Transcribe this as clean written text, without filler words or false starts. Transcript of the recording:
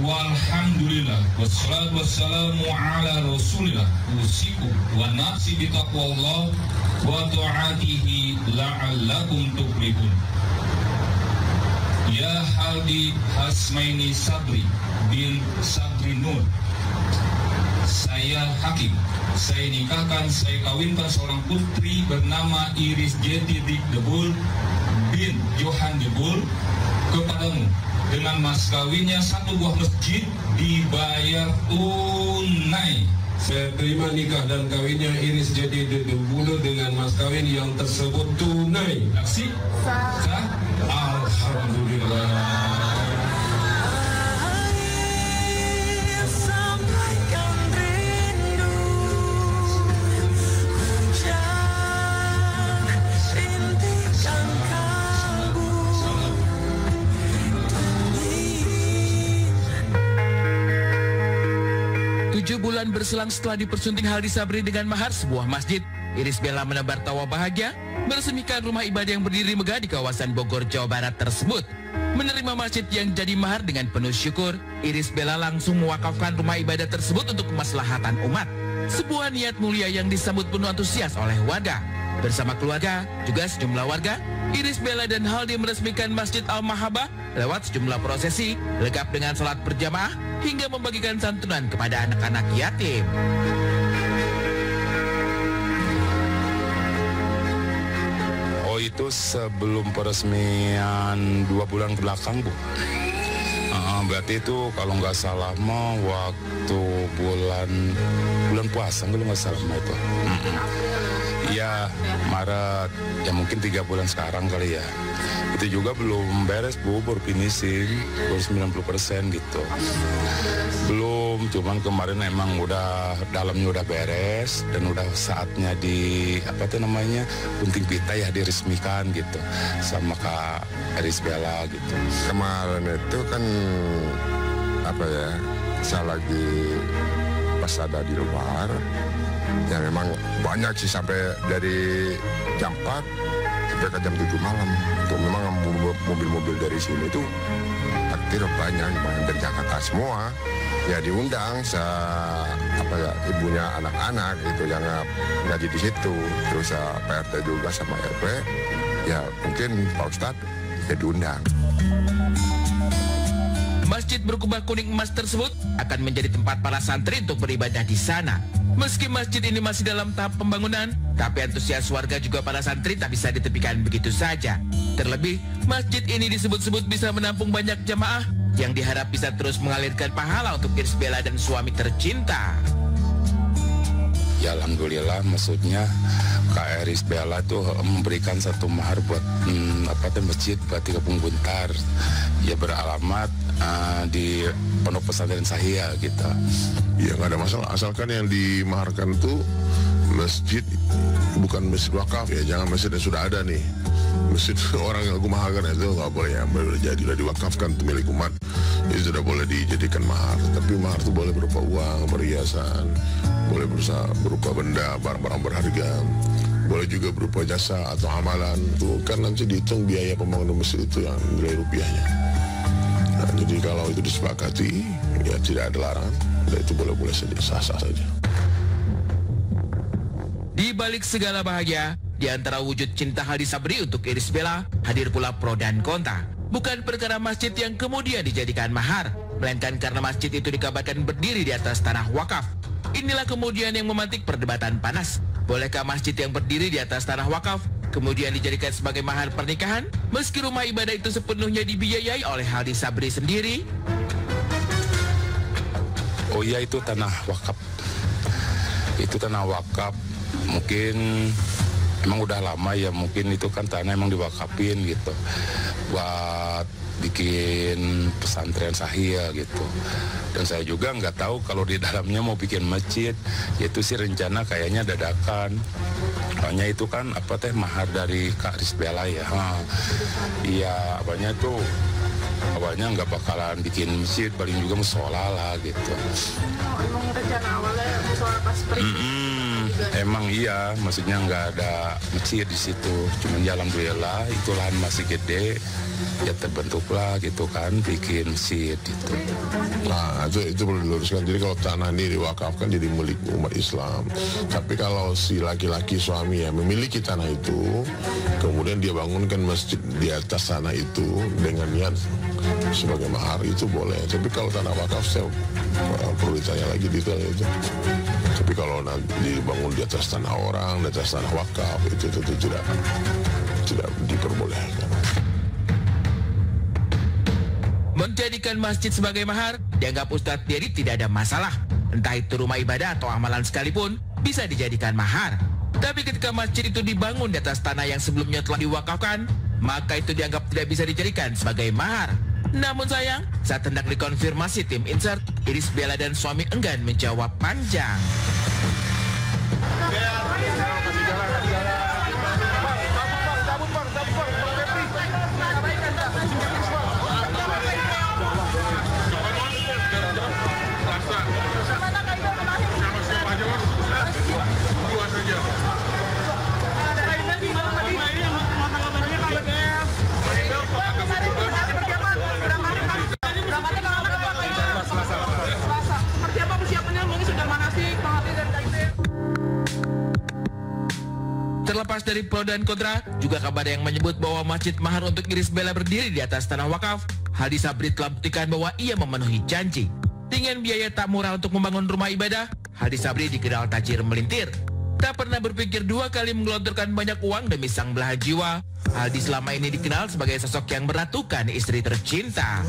Walhamdulillah wassalatu wassalamu ala rasulillah usikum wa nafsi bitaqwallah wa ta'atihi la'allakum tuflihun. Ya Haldi Hasmaini Sabri bin Sabri Nur, saya Hakim. Saya nikahkan, saya kawinkan seorang putri bernama Iris Jeti Debul bin Johan Debul kepadamu dengan mas kawinnya 1 buah masjid dibayar tunai. Saya terima nikah dan kawinnya Iris Jeti Debul dengan mas kawin yang tersebut tunai. Saksi? Sah? Alhamdulillah. Bulan berselang setelah dipersunting Haldi Sabri dengan mahar sebuah masjid, Iris Bella menebar tawa bahagia meresmikan rumah ibadah yang berdiri megah di kawasan Bogor, Jawa Barat tersebut. Menerima masjid yang jadi mahar dengan penuh syukur, Iris Bella langsung mewakafkan rumah ibadah tersebut untuk kemaslahatan umat. Sebuah niat mulia yang disambut penuh antusias oleh warga. Bersama keluarga, juga sejumlah warga, Iris Bella dan Haldi meresmikan Masjid Al-Mahabah lewat sejumlah prosesi, lengkap dengan salat berjamaah, hingga membagikan santunan kepada anak-anak yatim. Oh, itu sebelum peresmian 2 bulan ke belakang, Bu. Berarti itu kalau nggak salah mah waktu bulan puasa, kalau nggak salah mah itu. Iya, Maret. Ya mungkin 3 bulan sekarang kali ya. Itu juga belum beres, Bu, baru finishing, baru 90% gitu. Belum, cuman kemarin emang udah dalamnya udah beres dan udah saatnya gunting pita ya diresmikan gitu sama Kak Iris Bella gitu. Kemarin itu kan saya lagi pas ada di luar, ya memang banyak sih sampai dari jam 4 sampai ke jam 7 malam. Itu memang mobil-mobil dari sini tuh aktif banyak dari Jakarta semua. Ya diundang ibunya anak-anak itu yang ngaji di situ. Terus PRT juga sama RW. Ya mungkin Pak Ustadz ya diundang. Masjid berkubah kuning emas tersebut akan menjadi tempat para santri untuk beribadah di sana. Meski masjid ini masih dalam tahap pembangunan, tapi antusias warga juga para santri tak bisa ditepikan begitu saja. Terlebih, masjid ini disebut-sebut bisa menampung banyak jamaah yang diharap bisa terus mengalirkan pahala untuk Iris Bella dan suami tercinta. Ya alhamdulillah, maksudnya Kak Iris Bella tuh memberikan satu mahar buat masjid buat di Kampung Buntar. Ya beralamat di Pondok Pesantren Sahia gitu. Ya nggak ada masalah, asalkan yang dimaharkan tuh masjid, bukan masjid wakaf ya, jangan masjid yang sudah ada nih. Masjid orang yang aku maharkan itu nggak boleh, ya boleh jadilah diwakafkan untuk milik umat, itu sudah boleh dijadikan mahar. Tapi mahar itu boleh berupa uang, perhiasan, boleh berupa benda, barang-barang berharga, boleh juga berupa jasa atau amalan. Tuh kan nanti dihitung biaya pembangunan masjid itu yang nilai rupiahnya. Nah, jadi kalau itu disepakati, ya tidak ada larangan, dan itu boleh-boleh saja, sah-sah saja. Di balik segala bahagia, di antara wujud cinta Haldi Sabri untuk Iris Bella, hadir pula pro dan kontra. Bukan perkara masjid yang kemudian dijadikan mahar, melainkan karena masjid itu dikabarkan berdiri di atas tanah wakaf. Inilah kemudian yang memantik perdebatan panas. Bolehkah masjid yang berdiri di atas tanah wakaf kemudian dijadikan sebagai mahar pernikahan, meski rumah ibadah itu sepenuhnya dibiayai oleh Haldi Sabri sendiri? Oh iya, itu tanah wakaf. Itu tanah wakaf. Mungkin emang udah lama ya, mungkin itu kan tanah emang diwakafin gitu buat bikin pesantren Sahia gitu. Dan saya juga nggak tahu kalau di dalamnya mau bikin masjid. Itu sih rencana kayaknya dadakan. Soalnya itu kan mahar dari Kak Iris Bella ya. Iya, awalnya nggak bakalan bikin masjid, paling juga musola lah gitu. Emang rencana awalnya musola pas Emang iya, maksudnya nggak ada masjid di situ. Cuma ya alhamdulillah itu lahan masih gede, ya terbentuklah gitu kan, bikin masjid itu. Nah, itu perlu diluruskan. Jadi kalau tanah ini diwakafkan jadi milik umat Islam. Tapi kalau si laki-laki suami yang memiliki tanah itu, kemudian dia bangunkan masjid di atas tanah itu dengan niat sebagai mahar, itu boleh. Tapi kalau tanah wakaf saya perlu ditanya lagi detailnya itu. Tapi kalau nanti dibangun di atas tanah orang, di atas tanah wakaf, itu tidak diperbolehkan. Menjadikan masjid sebagai mahar dianggap Ustadz Dery tidak ada masalah. Entah itu rumah ibadah atau amalan sekalipun bisa dijadikan mahar. Tapi ketika masjid itu dibangun di atas tanah yang sebelumnya telah diwakafkan, maka itu dianggap tidak bisa dijadikan sebagai mahar. Namun sayang, saat hendak dikonfirmasi tim Insert, Iris Bella dan suami enggan menjawab panjang. Terlepas dari pro dan kontra, juga kabar yang menyebut bahwa Masjid Mahar untuk Iris Bella berdiri di atas tanah wakaf, Hadi Sabri telah buktikan bahwa ia memenuhi janji. Dengan biaya tak murah untuk membangun rumah ibadah, Hadi Sabri dikenal tajir melintir. Tak pernah berpikir dua kali menggelontorkan banyak uang demi sang belahan jiwa. Hadi selama ini dikenal sebagai sosok yang meratukan istri tercinta.